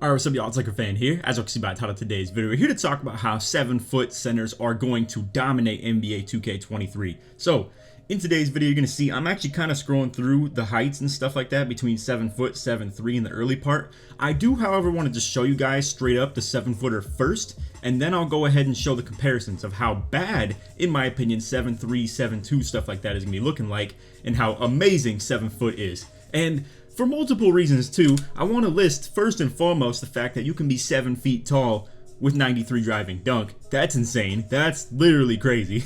Alright, what's up y'all, it's LakerFan here. As you can see by the title of today's video, we're here to talk about how 7-foot centers are going to dominate NBA 2K23. So, in today's video, you're going to see I'm actually kind of scrolling through the heights and stuff like that between 7 foot, 7'3" in the early part. I do, however, want to just show you guys straight up the 7-footer first, and then I'll go ahead and show the comparisons of how bad, in my opinion, 7'3", 7'2", stuff like that is going to be looking like, and how amazing 7 foot is. And for multiple reasons too, I want to list first and foremost the fact that you can be 7 feet tall with 93 driving dunk. That's insane. That's literally crazy.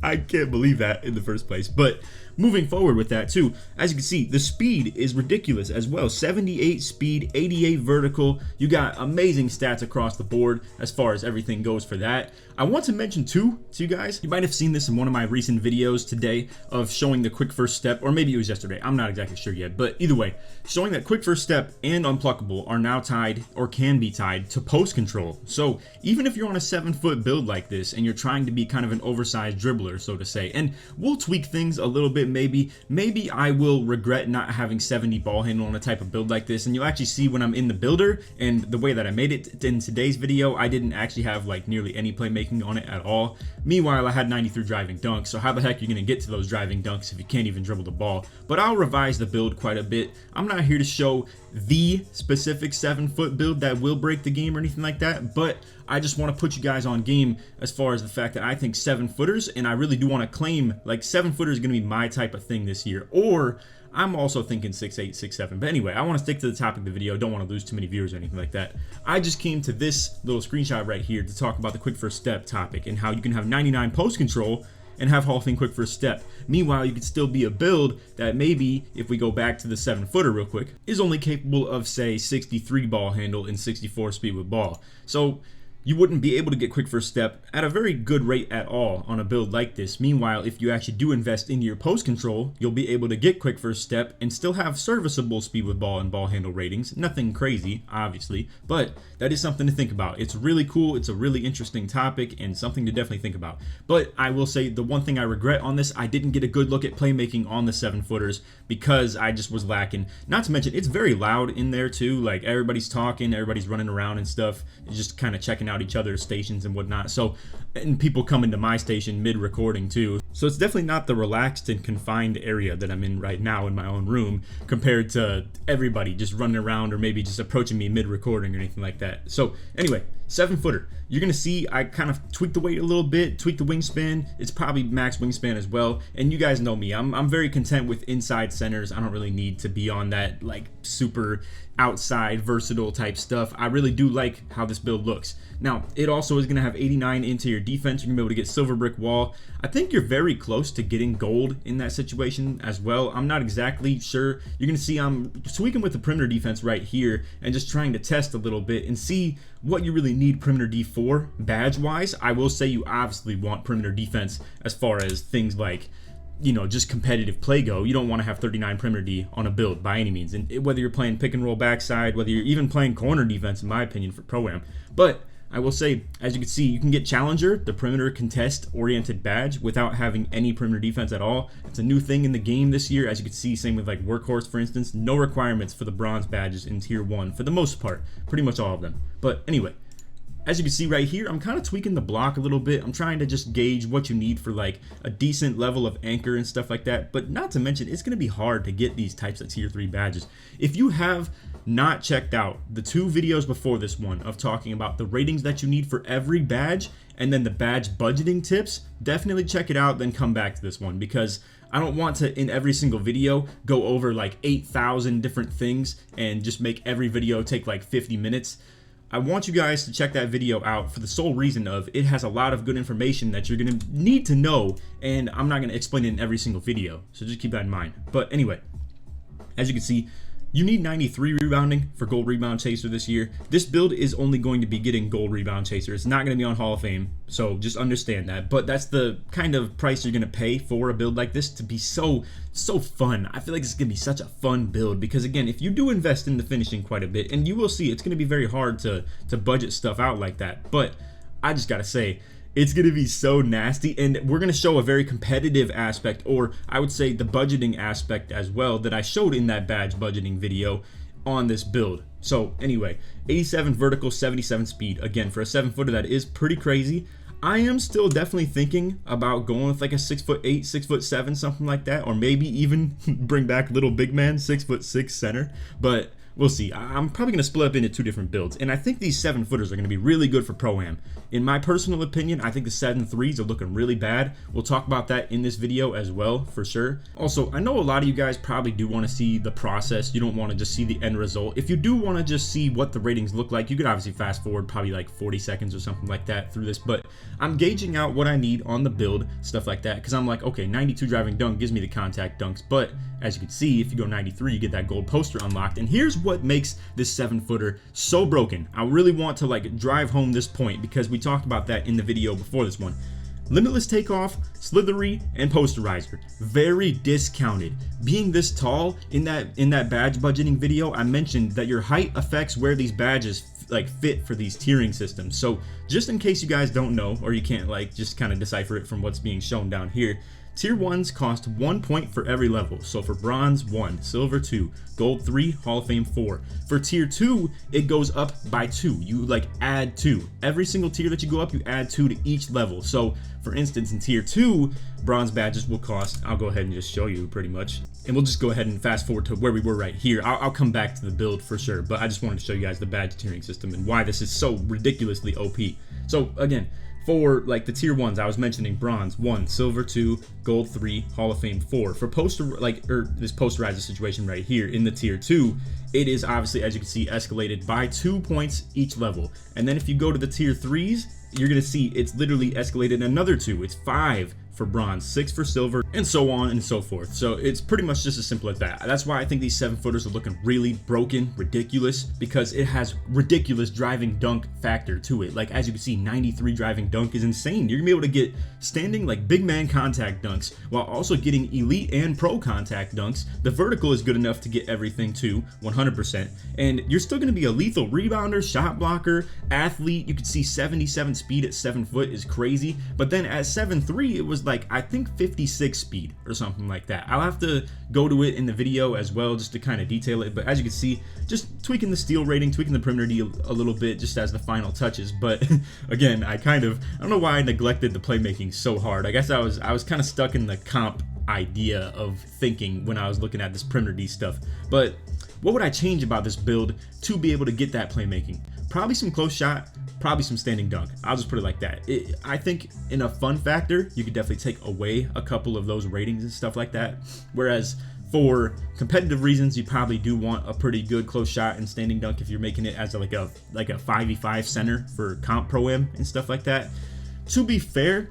I can't believe that in the first place. But moving forward with that too, as you can see, the speed is ridiculous as well. 78 speed, 88 vertical. You got amazing stats across the board as far as everything goes for that. I want to mention too to you guys, you might have seen this in one of my recent videos today of showing the quick first step, or maybe it was yesterday, I'm not exactly sure yet, but either way, showing that quick first step and unpluckable are now tied, or can be tied, to post control. So even if you're on a 7-foot build like this and you're trying to be kind of an oversized dribbler, so to say, and we'll tweak things a little bit, maybe I will regret not having 70 ball handle on a type of build like this, and you'll actually see when I'm in the builder and the way that I made it in today's video, I didn't actually have like nearly any playmaking on it at all. Meanwhile, I had 93 driving dunks, so how the heck are you going to get to those driving dunks if you can't even dribble the ball? But I'll revise the build quite a bit. I'm not here to show the specific 7-foot build that will break the game or anything like that, but I just want to put you guys on game as far as the fact that I think 7-footers, and I really do want to claim like 7-footer is going to be my type of thing this year, or I'm also thinking 6'8", 6'7". But anyway, I want to stick to the topic of the video. Don't want to lose too many viewers or anything like that. I just came to this little screenshot right here to talk about the quick first step topic and how you can have 99 post control and have Hall of Fame quick first step. Meanwhile, you could still be a build that maybe, if we go back to the 7-footer real quick, is only capable of, say, 63 ball handle and 64 speed with ball. So you wouldn't be able to get quick first step at a very good rate at all on a build like this. Meanwhile, if you actually do invest into your post control, you'll be able to get quick first step and still have serviceable speed with ball and ball handle ratings. Nothing crazy, obviously, but that is something to think about. It's really cool. It's a really interesting topic and something to definitely think about. But I will say the one thing I regret on this, I didn't get a good look at playmaking on the 7-footers because I just was lacking. Not to mention, it's very loud in there too. Like everybody's talking, everybody's running around and stuff, and just kind of checking out each other's stations and whatnot. So, and people come into my station mid recording too. So it's definitely not the relaxed and confined area that I'm in right now in my own room compared to everybody just running around or maybe just approaching me mid recording or anything like that. So anyway, 7-footer. You're going to see I kind of tweaked the weight a little bit, tweaked the wingspan. It's probably max wingspan as well. And you guys know me. I'm very content with inside centers. I don't really need to be on that like super outside versatile type stuff. I really do like how this build looks. Now, it also is going to have 89 interior defense. You're going to be able to get silver brick wall. I think you're very close to getting gold in that situation as well. I'm not exactly sure. You're going to see I'm tweaking with the perimeter defense right here and just trying to test a little bit and see what you really need perimeter D for badge wise. I will say you obviously want perimeter defense as far as things like, you know, just competitive play go. You don't want to have 39 perimeter D on a build by any means. And whether you're playing pick and roll backside, whether you're even playing corner defense, in my opinion, for pro-am. But I will say, as you can see, you can get Challenger, the perimeter contest oriented badge, without having any perimeter defense at all. It's a new thing in the game this year. As you can see, same with like Workhorse, for instance. No requirements for the bronze badges in tier 1 for the most part, pretty much all of them. But anyway, as you can see right here, I'm kind of tweaking the block a little bit. I'm trying to just gauge what you need for like a decent level of anchor and stuff like that. But not to mention, it's going to be hard to get these types of tier 3 badges. If you have not checked out the 2 videos before this one of talking about the ratings that you need for every badge and then the badge budgeting tips, definitely check it out, then come back to this one, because I don't want to, in every single video, go over like 8,000 different things and just make every video take like 50 minutes. I want you guys to check that video out for the sole reason of it has a lot of good information that you're going to need to know, and I'm not going to explain it in every single video, so just keep that in mind. But anyway, as you can see, you need 93 rebounding for gold rebound chaser this year. This build is only going to be getting gold rebound chaser. It's not going to be on Hall of Fame, so just understand that. But that's the kind of price you're going to pay for a build like this to be so fun. I feel like it's going to be such a fun build because, again, if you do invest in the finishing quite a bit, and you will see it's going to be very hard to budget stuff out like that. But I just got to say, it's going to be so nasty, and we're going to show a very competitive aspect, or I would say the budgeting aspect as well, that I showed in that badge budgeting video on this build. So anyway, 87 vertical, 77 speed. Again, for a 7-footer, that is pretty crazy. I am still definitely thinking about going with like a 6'8", 6'7", something like that, or maybe even bring back little big man, 6'6" center. But we'll see. I'm probably going to split up into 2 different builds, and I think these 7-footers are going to be really good for Pro-Am. In my personal opinion, I think the 7.3s are looking really bad. We'll talk about that in this video as well, for sure. Also, I know a lot of you guys probably do want to see the process. You don't want to just see the end result. If you do want to just see what the ratings look like, you could obviously fast forward probably like 40 seconds or something like that through this, but I'm gauging out what I need on the build, stuff like that, because I'm like, okay, 92 driving dunk gives me the contact dunks, but as you can see, if you go 93, you get that gold poster unlocked. And here's what makes this 7-footer so broken. I really want to like drive home this point because we talked about that in the video before this one. Limitless takeoff, slithery, and posterizer. Very discounted. Being this tall, in that badge budgeting video, I mentioned that your height affects where these badges like fit for these tiering systems. So just in case you guys don't know, or you can't like just kind of decipher it from what's being shown down here, Tier 1s cost 1 point for every level. So for bronze, 1, silver 2, gold 3, Hall of Fame 4. For tier 2, it goes up by 2. You like add 2. Every single tier that you go up, you add 2 to each level. So for instance, in tier 2, bronze badges will cost, I'll go ahead and just show you pretty much. And we'll just go ahead and fast forward to where we were right here. I'll come back to the build for sure, but I just wanted to show you guys the badge tiering system and why this is so ridiculously OP. So again, for like the tier 1s, I was mentioning bronze 1, silver 2, gold 3, Hall of Fame 4. For this posterizer situation right here in the tier 2, it is obviously, as you can see, escalated by 2 points each level. And then if you go to the tier 3s, you're gonna see it's literally escalated another 2. It's 5 for bronze, 6 for silver, and so on and so forth. So it's pretty much just as simple as that. That's why I think these 7-footers are looking really broken, ridiculous, because it has ridiculous driving dunk factor to it. Like as you can see, 93 driving dunk is insane. You're gonna be able to get standing like big man contact dunks while also getting elite and pro contact dunks. The vertical is good enough to get everything too, 100%. And you're still gonna be a lethal rebounder, shot blocker, athlete. You can see 77 speed at 7 foot is crazy. But then at 7'3", it was like I think 56 speed or something like that. I'll have to go to it in the video as well just to kind of detail it, but as you can see, just tweaking the steal rating, tweaking the perimeter D a little bit just as the final touches. But again, I don't know why I neglected the playmaking so hard. I guess I was kind of stuck in the comp idea of thinking when I was looking at this perimeter D stuff. But what would I change about this build to be able to get that playmaking? Probably some close shot, probably some standing dunk. I'll just put it like that. I think in a fun factor, you could definitely take away a couple of those ratings and stuff like that. Whereas for competitive reasons, you probably do want a pretty good close shot and standing dunk if you're making it as like a 5v5 center for comp pro-am and stuff like that. To be fair,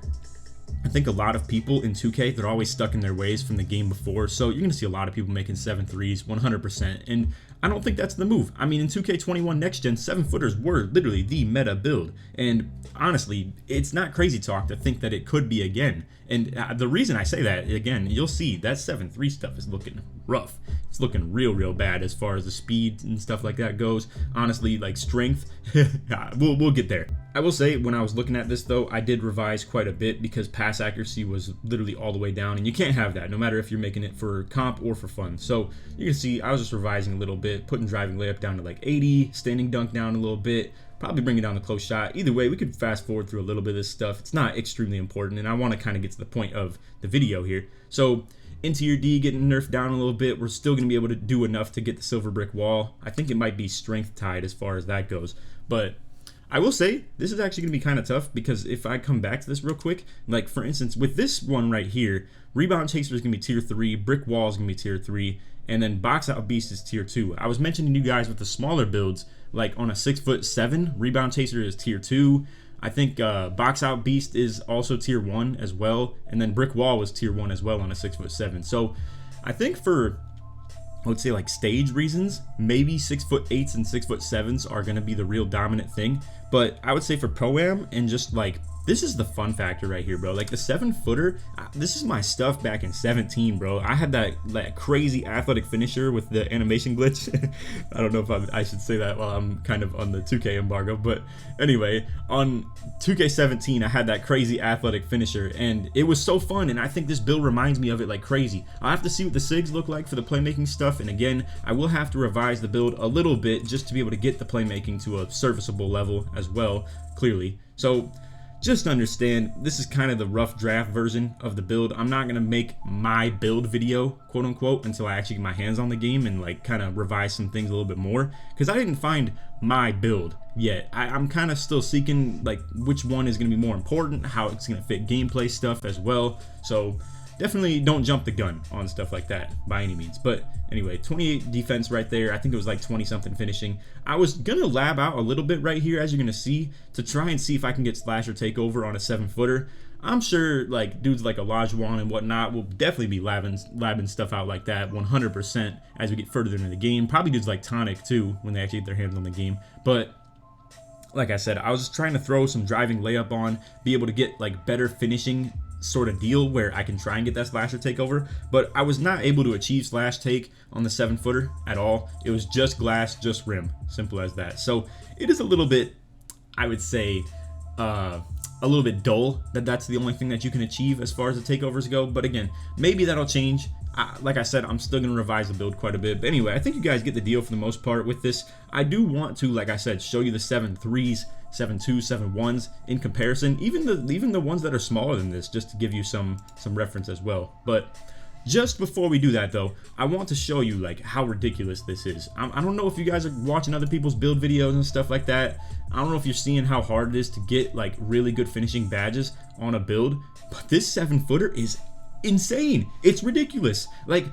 I think a lot of people in 2K, they're always stuck in their ways from the game before, so you're going to see a lot of people making 7.3s 100%, and I don't think that's the move. I mean, in 2K21 Next Gen, 7-footers were literally the meta build, and honestly, it's not crazy talk to think that it could be again. And the reason I say that, again, you'll see that 7.3 stuff is looking rough. It's looking real bad as far as the speed and stuff like that goes. Honestly, like strength, we'll get there. I will say, when I was looking at this though, I did revise quite a bit because pass accuracy was literally all the way down, and you can't have that no matter if you're making it for comp or for fun. So you can see I was just revising a little bit, putting driving layup down to like 80, standing dunk down a little bit, probably bringing down the close shot. Either way, we could fast forward through a little bit of this stuff. It's not extremely important, and I want to kind of get to the point of the video here. So into your D getting nerfed down a little bit, we're still going to be able to do enough to get the silver brick wall. I think it might be strength tied as far as that goes, but I will say this is actually going to be kind of tough because if I come back to this real quick, like for instance with this one right here, rebound chaser is going to be tier 3, brick wall is going to be tier 3, and then box out beast is tier 2. I was mentioning to you guys with the smaller builds, like on a 6'7", rebound chaser is tier 2. I think box out beast is also tier 1 as well, and then brick wall was tier 1 as well on a 6'7". So I think for, I would say like stage reasons, maybe 6'8" and 6'7" are going to be the real dominant thing. But I would say for pro-am and just like this is the fun factor right here, bro. Like the 7-footer, this is my stuff back in 17, bro. I had that crazy athletic finisher with the animation glitch. I don't know if I should say that while I'm kind of on the 2K embargo, but anyway, on 2K17, I had that crazy athletic finisher, and it was so fun, and I think this build reminds me of it like crazy. I'll have to see what the SIGs look like for the playmaking stuff, and again, I will have to revise the build a little bit just to be able to get the playmaking to a serviceable level as well, clearly. So just understand, this is kind of the rough draft version of the build. I'm not gonna make my build video, quote unquote, until I actually get my hands on the game and like kind of revise some things a little bit more, because I didn't find my build yet. I'm kind of still seeking like which one is gonna be more important, how it's gonna fit gameplay stuff as well. So definitely don't jump the gun on stuff like that by any means. But anyway, 28 defense right there. I think it was like 20 something finishing. I was gonna lab out a little bit right here, as you're gonna see, to try and see if I can get slasher takeover on a 7-footer. I'm sure like dudes like Olajuwon and whatnot will definitely be labbing stuff out like that 100% as we get further into the game. Probably dudes like Tonic too, when they actually get their hands on the game. But like I said, I was just trying to throw some driving layup on, be able to get like better finishing sort of deal where I can try and get that slasher takeover, but I was not able to achieve slash take on the 7-footer at all. It was just glass, just rim, simple as that. So it is a little bit, I would say, a little bit dull that that's the only thing that you can achieve as far as the takeovers go. But again, maybe that'll change. Like I said, I'm still going to revise the build quite a bit. But anyway, I think you guys get the deal for the most part with this. I do want to, like I said, show you the 7-3s, 7-2s, 7-1s in comparison. Even the ones that are smaller than this, just to give you some reference as well. But just before we do that though, I want to show you like how ridiculous this is. I don't know if you guys are watching other people's build videos and stuff like that. I don't know if you're seeing how hard it is to get like really good finishing badges on a build, but this 7-footer is insane. It's ridiculous. Like,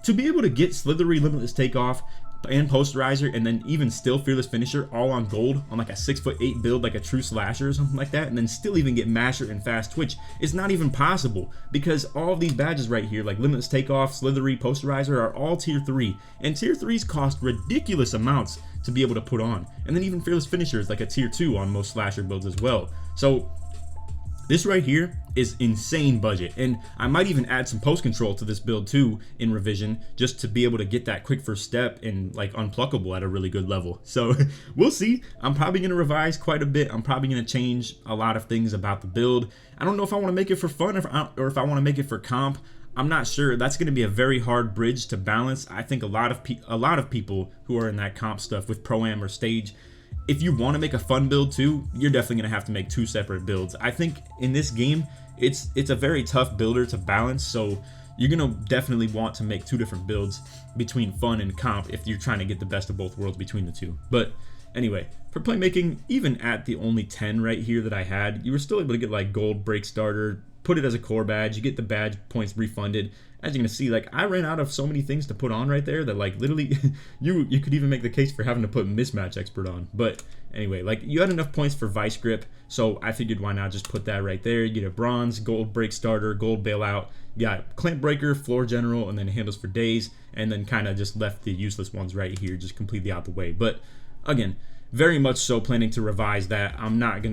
to be able to get Slithery, Limitless Takeoff, and Posterizer, and then even still Fearless Finisher all on gold on like a 6'8" build, like a true slasher or something like that, and then still even get Masher and Fast Twitch is not even possible, because all of these badges right here, like Limitless Takeoff, Slithery, Posterizer, are all tier 3, and tier 3s cost ridiculous amounts to be able to put on, and then even Fearless Finisher is like a tier 2 on most slasher builds as well. So this right here is insane budget, and I might even add some post control to this build too in revision, just to be able to get that quick first step and like unpluckable at a really good level. So we'll see. I'm probably going to revise quite a bit. I'm probably going to change a lot of things about the build. I don't know if I want to make it for fun or if I want to make it for comp. I'm not sure. That's going to be a very hard bridge to balance. I think a lot of people who are in that comp stuff with Pro-Am or Stage, if you want to make a fun build too, you're definitely going to have to make 2 separate builds. I think in this game, it's a very tough builder to balance, so you're going to definitely want to make 2 different builds between fun and comp if you're trying to get the best of both worlds between the two. But anyway, for playmaking, even at the only 10 right here that I had, you were still able to get like gold break starter, put it as a core badge, you get the badge points refunded. As you're gonna see, like I ran out of so many things to put on right there that like literally you could even make the case for having to put mismatch expert on. But anyway, like you had enough points for vice grip, so I figured why not just put that right there. You get a bronze, gold break starter, gold bailout, you got clamp breaker, floor general, and then handles for days, and then kind of just left the useless ones right here just completely out the way. But again, very much so planning to revise that.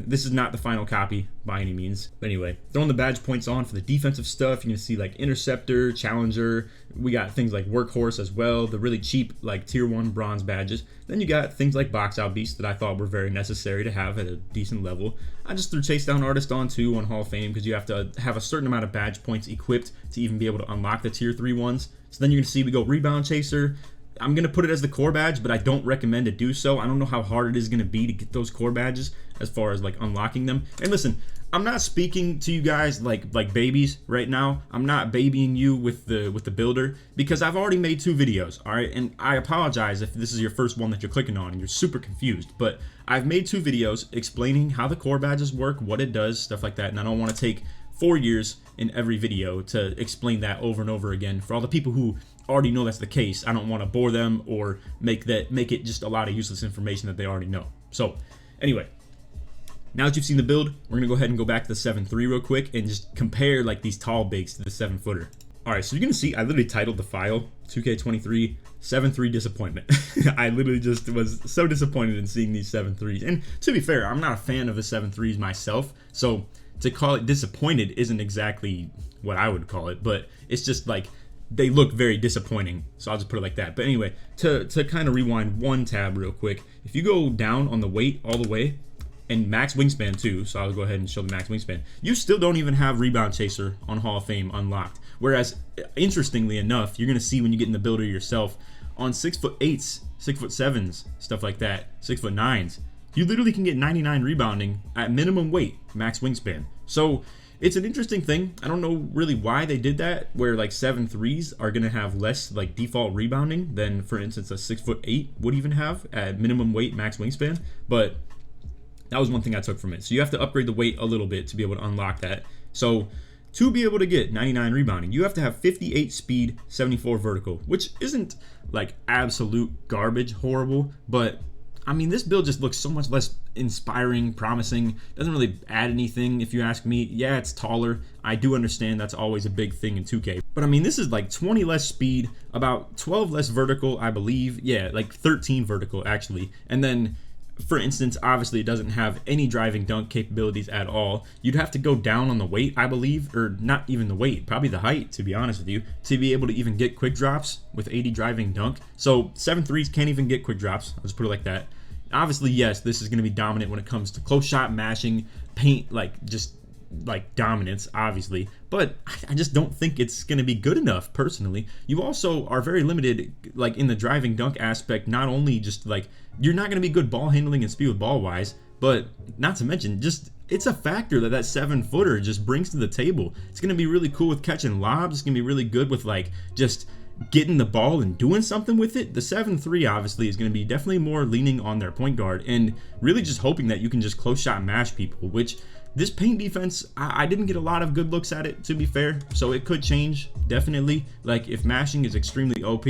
This is not the final copy by any means. But anyway, throwing the badge points on for the defensive stuff, you can see like Interceptor, Challenger, we got things like Workhorse as well, the really cheap like tier 1 bronze badges. Then you got things like Box Out Beast that I thought were very necessary to have at a decent level. I just threw Chase Down Artist on too on Hall of Fame, because you have to have a certain amount of badge points equipped to even be able to unlock the tier 3 ones. So then you're gonna see we go Rebound Chaser. I'm going to put it as the core badge, but I don't recommend to do so. I don't know how hard it is going to be to get those core badges as far as like unlocking them. And listen, I'm not speaking to you guys like babies right now. I'm not babying you with the builder, because I've already made 2 videos, all right? And I apologize if this is your first one that you're clicking on and you're super confused, but I've made 2 videos explaining how the core badges work, what it does, stuff like that, and I don't want to take 4 years in every video to explain that over and over again. For all the people who already know that's the case, I don't want to bore them or make it just a lot of useless information that they already know. So anyway, now that you've seen the build, we're gonna go ahead and go back to the 7-3 real quick and just compare like these tall bigs to the 7-footer. All right, so you're gonna see I literally titled the file 2K23 7-3 disappointment. I literally just was so disappointed in seeing these 7-3s. And to be fair, I'm not a fan of the 7-3s myself, so to call it disappointed isn't exactly what I would call it, but it's just like they look very disappointing. So I'll just put it like that. But anyway, to kind of rewind one tab real quick, if you go down on the weight all the way, and max wingspan too, so I'll go ahead and show the max wingspan, you still don't even have Rebound Chaser on Hall of Fame unlocked. Whereas, interestingly enough, you're going to see when you get in the builder yourself, on 6'8", 6'7", stuff like that, 6'9", you literally can get 99 rebounding at minimum weight, max wingspan. So it's an interesting thing. I don't know really why they did that, where like 7'3s are going to have less like default rebounding than, for instance, a 6'8" would even have at minimum weight, max wingspan. But that was one thing I took from it. So you have to upgrade the weight a little bit to be able to unlock that. So to be able to get 99 rebounding, you have to have 58 speed, 74 vertical, which isn't like absolute garbage horrible, but I mean, this build just looks so much less inspiring, promising. Doesn't really add anything if you ask me. Yeah, it's taller. I do understand that's always a big thing in 2K. But I mean, this is like 20 less speed, about 12 less vertical, I believe. Yeah, like 13 vertical actually. And then, for instance, obviously it doesn't have any driving dunk capabilities at all. You'd have to go down on the weight, I believe, or not even the weight, probably the height, to be honest with you, to be able to even get quick drops with 80 driving dunk. So 7'3s can't even get quick drops. I'll just put it like that. Obviously, yes, this is going to be dominant when it comes to close shot, mashing, paint, like just like dominance, obviously, but I just don't think it's going to be good enough personally. You also are very limited like in the driving dunk aspect, not only just like you're not going to be good ball handling and speed with ball wise, but not to mention just it's a factor that 7-footer just brings to the table. It's going to be really cool with catching lobs. It's going to be really good with like just getting the ball and doing something with it. The 7-3 obviously is going to be definitely more leaning on their point guard and really just hoping that you can just close shot mash people, which this paint defense, I didn't get a lot of good looks at it, to be fair, so it could change, definitely. Like, if mashing is extremely OP,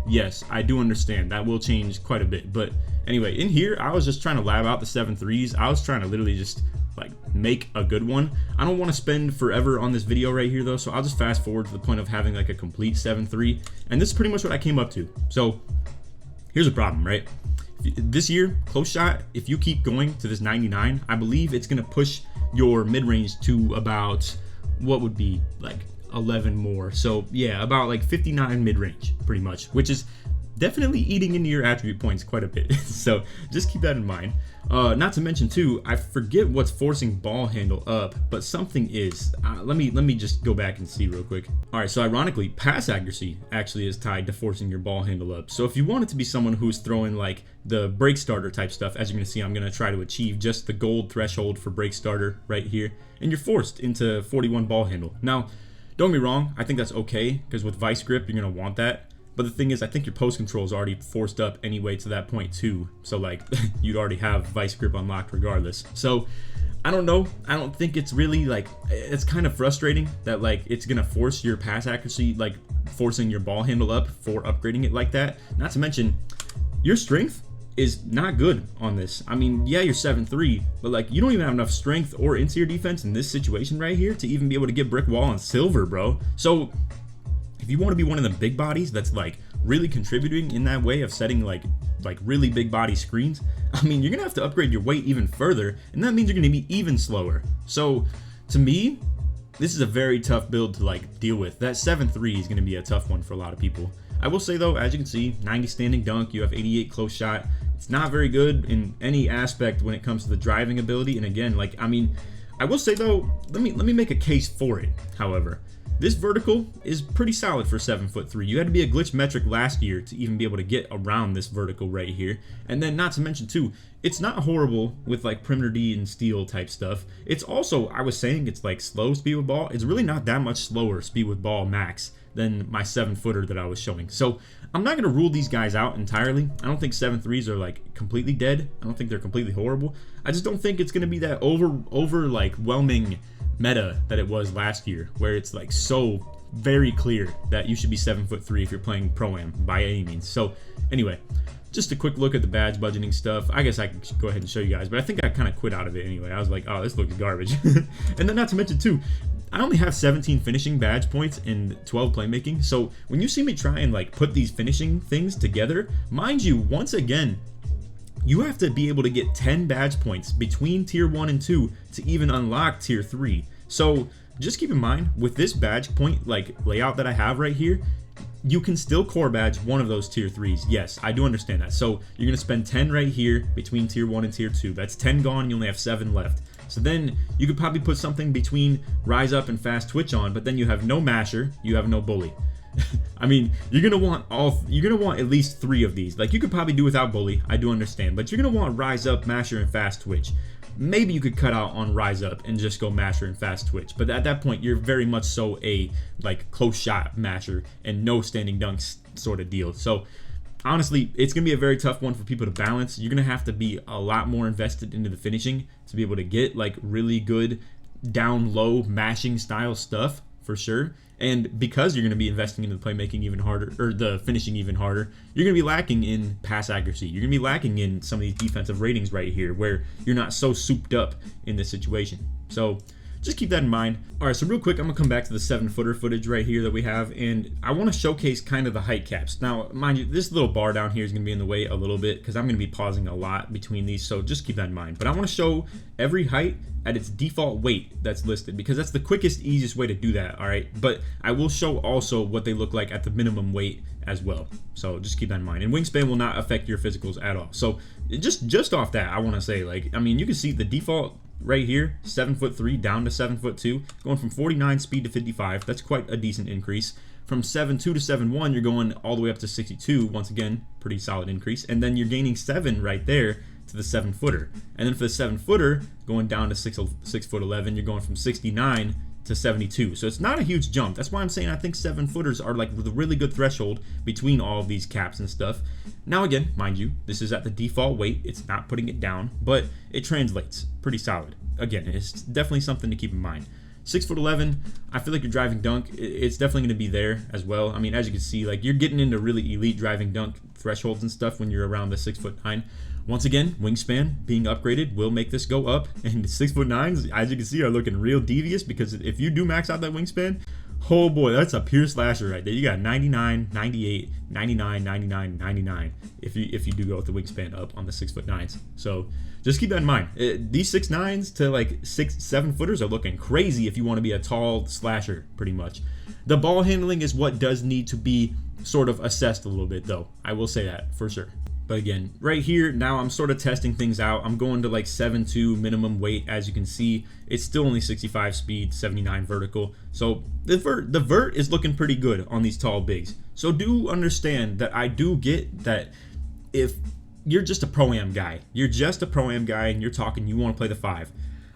yes, I do understand. That will change quite a bit. But anyway, in here, I was just trying to lab out the 7-3s. I was trying to literally just, like, make a good one. I don't want to spend forever on this video right here, though, so I'll just fast forward to the point of having, like, a complete 7-3. And this is pretty much what I came up to. So, here's a problem, right? This year, close shot, if you keep going to this 99, I believe it's going to push your mid-range to about what would be like 11 more. So yeah, about like 59 mid-range pretty much, which is definitely eating into your attribute points quite a bit. So just keep that in mind. Not to mention too, I forget what's forcing ball handle up, but something is. Let me just go back and see real quick. All right, so ironically, pass accuracy actually is tied to forcing your ball handle up. So if you want it to be someone who's throwing like the break starter type stuff, as you're gonna see, I'm gonna try to achieve just the gold threshold for break starter right here, and you're forced into 41 ball handle. Now, don't get me wrong, I think that's okay because with vice grip, you're gonna want that. But the thing is, I think your post control is already forced up anyway to that point too. So like, you'd already have vice grip unlocked regardless. So I don't know. I don't think it's really like, it's kind of frustrating that like it's gonna force your pass accuracy, like forcing your ball handle up for upgrading it like that. Not to mention, your strength is not good on this. I mean, yeah, you're 7'3", but like you don't even have enough strength or interior defense in this situation right here to even be able to get brick wall on silver, bro. So if you want to be one of the big bodies that's like really contributing in that way of setting like really big body screens, I mean, you're gonna have to upgrade your weight even further, and that means you're gonna be even slower. So to me, this is a very tough build to like deal with. That 7'3" is gonna be a tough one for a lot of people. I will say though, as you can see, 90 standing dunk, you have 88 close shot. It's not very good in any aspect when it comes to the driving ability. And again, like, I mean, I will say though, let me make a case for it. However, this vertical is pretty solid for 7'3". You had to be a glitch metric last year to even be able to get around this vertical right here. And then not to mention too, it's not horrible with like perimeter D and steel type stuff. It's also, I was saying it's like slow speed with ball. It's really not that much slower speed with ball max than my 7-footer that I was showing. So I'm not gonna rule these guys out entirely. I don't think 7'3s are like completely dead. I don't think they're completely horrible. I just don't think it's gonna be that over like whelming meta that it was last year, where it's like so very clear that you should be 7'3" if you're playing Pro-Am by any means. So anyway, just a quick look at the badge budgeting stuff. I guess I could go ahead and show you guys, but I think I kind of quit out of it anyway. I was like, oh, this looks garbage. And then not to mention too, I only have 17 finishing badge points and 12 playmaking. So when you see me try and like put these finishing things together, mind you, once again, you have to be able to get 10 badge points between tier 1 and 2 to even unlock tier 3. So just keep in mind, with this badge point like layout that I have right here, you can still core badge one of those tier 3s. Yes, I do understand that. So you're gonna spend 10 right here between tier 1 and tier 2. That's 10 gone, you only have 7 left. So then you could probably put something between Rise Up and Fast Twitch on, but then you have no Masher, you have no Bully. I mean, you're gonna want at least 3 of these. Like, you could probably do without Bully, I do understand, but you're gonna want Rise Up, Masher, and Fast Twitch. Maybe you could cut out on Rise Up and just go Masher and Fast Twitch, but at that point you're very much so a like close shot Masher and no standing dunks sort of deal. So honestly, it's gonna be a very tough one for people to balance. You're gonna have to be a lot more invested into the finishing to be able to get like really good down low mashing style stuff for sure. And because you're going to be investing into the playmaking even harder, or the finishing even harder, you're going to be lacking in pass accuracy. You're going to be lacking in some of these defensive ratings right here, where you're not so souped up in this situation. So just keep that in mind. All right, so real quick, I'm gonna come back to the 7-footer footage right here that we have, and I want to showcase kind of the height caps. Now, mind you, this little bar down here is gonna be in the way a little bit because I'm gonna be pausing a lot between these, so just keep that in mind. But I want to show every height at its default weight that's listed, because that's the quickest, easiest way to do that. All right, but I will show also what they look like at the minimum weight as well. So just keep that in mind. And wingspan will not affect your physicals at all. So just off that, I want to say, like, I mean, you can see the default right here, 7'3" down to 7'2", going from 49 speed to 55. That's quite a decent increase. From 7'2" to 7'1", you're going all the way up to 62. Once again, pretty solid increase. And then you're gaining 7 right there to the 7-footer. And then for the 7-footer, going down to 6'11", you're going from 69 to 72. So it's not a huge jump. That's why I'm saying I think 7-footers are like the really good threshold between all of these caps and stuff. Now again, mind you, this is at the default weight. It's not putting it down, but it translates pretty solid. Again, it's definitely something to keep in mind. 6'11", I feel like your driving dunk, it's definitely going to be there as well. I mean, as you can see, like, you're getting into really elite driving dunk thresholds and stuff when you're around the 6'9". Once again, wingspan being upgraded will make this go up, and 6'9", as you can see, are looking real devious, because if you do max out that wingspan, oh boy, that's a pure slasher right there. You got 99, 98, 99, 99, 99 if you do go with the wingspan up on the 6'9". So just keep that in mind. These 6'9" to like 7-footers are looking crazy if you want to be a tall slasher, pretty much. The ball handling is what does need to be sort of assessed a little bit, though. I will say that for sure. But again, right here, now I'm sort of testing things out. I'm going to like 7'2" minimum weight. As you can see, it's still only 65 speed, 79 vertical. So the vert is looking pretty good on these tall bigs. So do understand that I do get that if you're just a Pro-Am guy, and you're talking, you want to play the 5.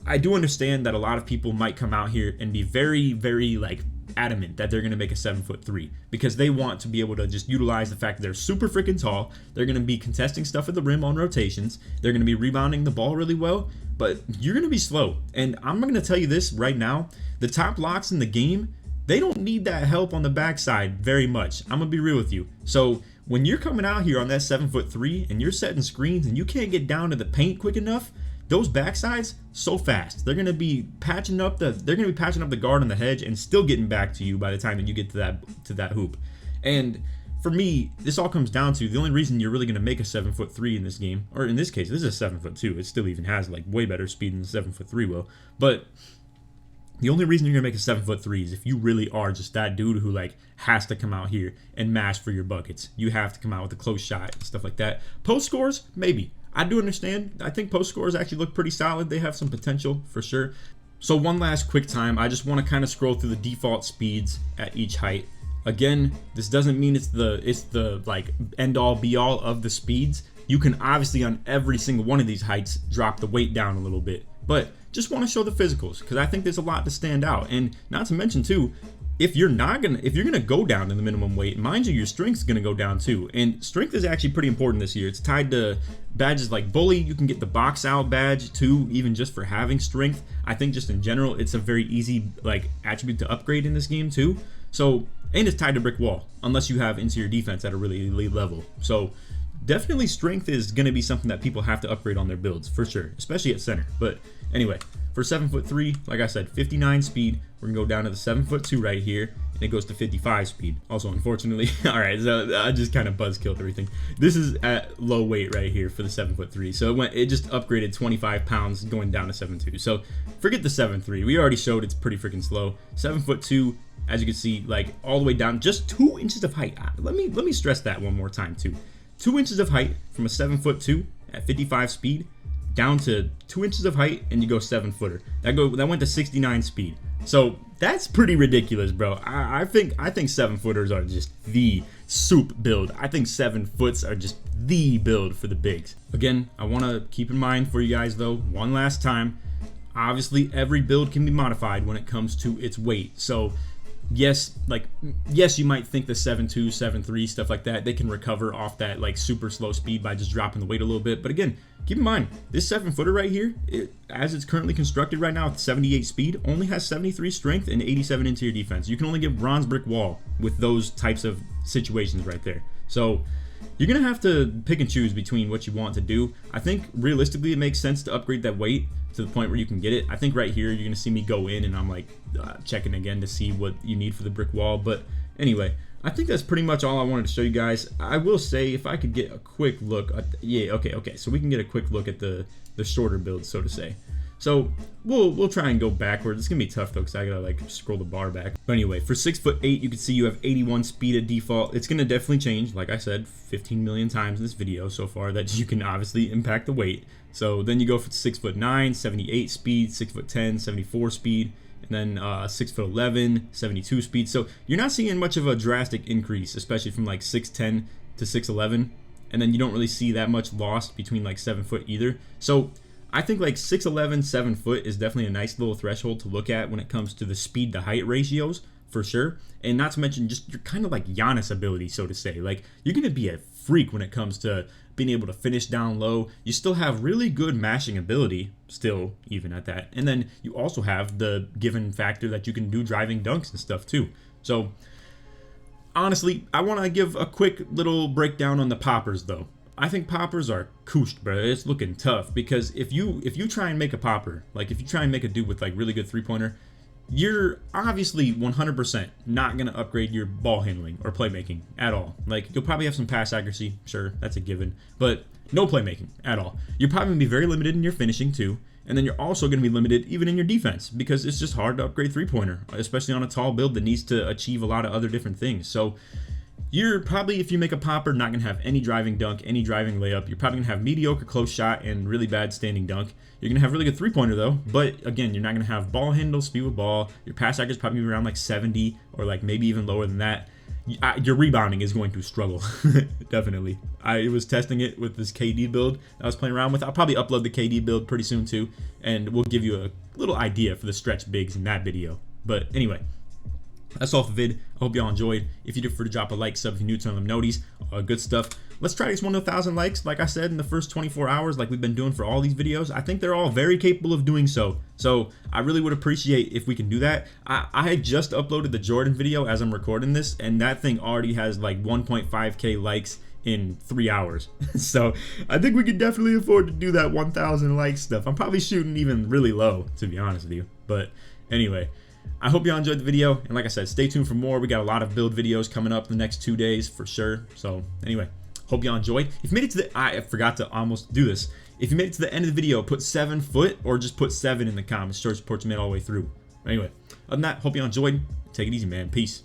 I do understand that a lot of people might come out here and be very, very like adamant that they're going to make a 7'3", because they want to be able to just utilize the fact that they're super freaking tall. They're going to be contesting stuff at the rim on rotations. They're going to be rebounding the ball really well, but you're going to be slow. And I'm going to tell you this right now, the top locks in the game, they don't need that help on the backside very much. I'm going to be real with you. So when you're coming out here on that 7'3" and you're setting screens and you can't get down to the paint quick enough, those backsides so fast. They're gonna be patching up the guard on the hedge and still getting back to you by the time that you get to that hoop. And for me, this all comes down to the only reason you're really gonna make a 7'3" in this game, or in this case, this is a 7'2". It still even has like way better speed than the 7'3" will. But the only reason you're gonna make a 7'3" is if you really are just that dude who like has to come out here and mash for your buckets. You have to come out with a close shot and stuff like that. Post scores, maybe. I do understand. I think post scores actually look pretty solid. They have some potential for sure. So one last quick time, I just want to kind of scroll through the default speeds at each height. Again, this doesn't mean it's the like end all be all of the speeds. You can obviously on every single one of these heights drop the weight down a little bit, but just want to show the physicals because I think there's a lot to stand out. And not to mention too, if you're gonna go down to the minimum weight, mind you, your strength's gonna go down too. And strength is actually pretty important this year. It's tied to badges like Bully. You can get the box out badge too, even just for having strength. I think just in general, it's a very easy like attribute to upgrade in this game too. So, and it's tied to brick wall, unless you have interior defense at a really elite level. So definitely strength is gonna be something that people have to upgrade on their builds for sure, especially at center. But anyway, for 7'3", like I said, 59 speed. We're gonna go down to the 7'2" right here, and it goes to 55 speed. Also, unfortunately, all right, so I just kind of buzzkilled everything. This is at low weight right here for the 7'3", so it just upgraded 25 pounds going down to 7'2". So forget the 7'3". We already showed it's pretty freaking slow. 7'2", as you can see, like all the way down, just 2 inches of height. Let me stress that one more time too. 2 inches of height from a 7'2" at 55 speed down to 2 inches of height, and you go 7-footer. That went to 69 speed. So that's pretty ridiculous, bro. I think 7-footers are just the soup build. I think 7-foots are just the build for the bigs. Again, I want to keep in mind for you guys though, one last time, obviously every build can be modified when it comes to its weight. So yes, you might think the 7'2", 7'3", stuff like that, they can recover off that like super slow speed by just dropping the weight a little bit. But again, keep in mind, this 7-footer right here, as it's currently constructed right now at 78 speed, only has 73 strength and 87 interior defense. You can only get bronze brick wall with those types of situations right there. So you're gonna have to pick and choose between what you want to do. I think realistically it makes sense to upgrade that weight to the point where you can get it. I think right here you're gonna see me go in and I'm like checking again to see what you need for the brick wall. But anyway, I think that's pretty much all I wanted to show you guys. I will say, if I could get a quick look at okay, so we can get a quick look at the shorter build, so to say. So we'll try and go backwards. It's gonna be tough though, because I gotta like scroll the bar back. But anyway, for 6'8", you can see you have 81 speed at default. It's gonna definitely change, like I said 15 million times in this video so far, that you can obviously impact the weight. So then you go for 6'9", 78 speed, 6'10", 74 speed, and then 6'11", 72 speed. So you're not seeing much of a drastic increase, especially from like 6'10" to 6'11", and then you don't really see that much loss between like 7 foot either. So I think like 6'11", 7 foot is definitely a nice little threshold to look at when it comes to the speed to height ratios, for sure. And not to mention just your kind of like Giannis ability, so to say. Like, you're gonna be a freak when it comes to being able to finish down low. You still have really good mashing ability, still, even at that. And then you also have the given factor that you can do driving dunks and stuff too. So honestly, I want to give a quick little breakdown on the poppers though. I think poppers are kooshed, bro. It's looking tough, because if you try and make a popper, like if you try and make a dude with like really good three-pointer, you're obviously 100% not going to upgrade your ball handling or playmaking at all. Like, you'll probably have some pass accuracy, sure, that's a given, but no playmaking at all. You're probably going to be very limited in your finishing too, and then you're also going to be limited even in your defense, because it's just hard to upgrade three-pointer, especially on a tall build that needs to achieve a lot of other different things. So you're probably, if you make a popper, not going to have any driving dunk, any driving layup. You're probably going to have mediocre close shot and really bad standing dunk. You're going to have really good three-pointer though, but again, you're not going to have ball handle, speed with ball. Your pass accuracy is probably around like 70 or like maybe even lower than that. Your rebounding is going to struggle, definitely. I was testing it with this KD build I was playing around with. I'll probably upload the KD build pretty soon too, and we'll give you a little idea for the stretch bigs in that video. But anyway, that's all for the vid. I hope y'all enjoyed. If you did, for to drop a like, sub if you're new, turn on them noties, good stuff. Let's try to get 1,000 likes, like I said, in the first 24 hours, like we've been doing for all these videos. I think they're all very capable of doing so. So I really would appreciate if we can do that. I just uploaded the Jordan video as I'm recording this, and that thing already has like 1.5K likes in 3 hours. So I think we could definitely afford to do that 1,000 like stuff. I'm probably shooting even really low, to be honest with you. But anyway, I hope y'all enjoyed the video, and like I said, stay tuned for more. We got a lot of build videos coming up the next 2 days for sure. So anyway, hope y'all enjoyed. If you made it to the, I forgot to almost do this. If you made it to the end of the video, put 7 foot or just put 7 in the comments. Show support you made all the way through. Anyway, other than that, hope y'all enjoyed. Take it easy, man. Peace.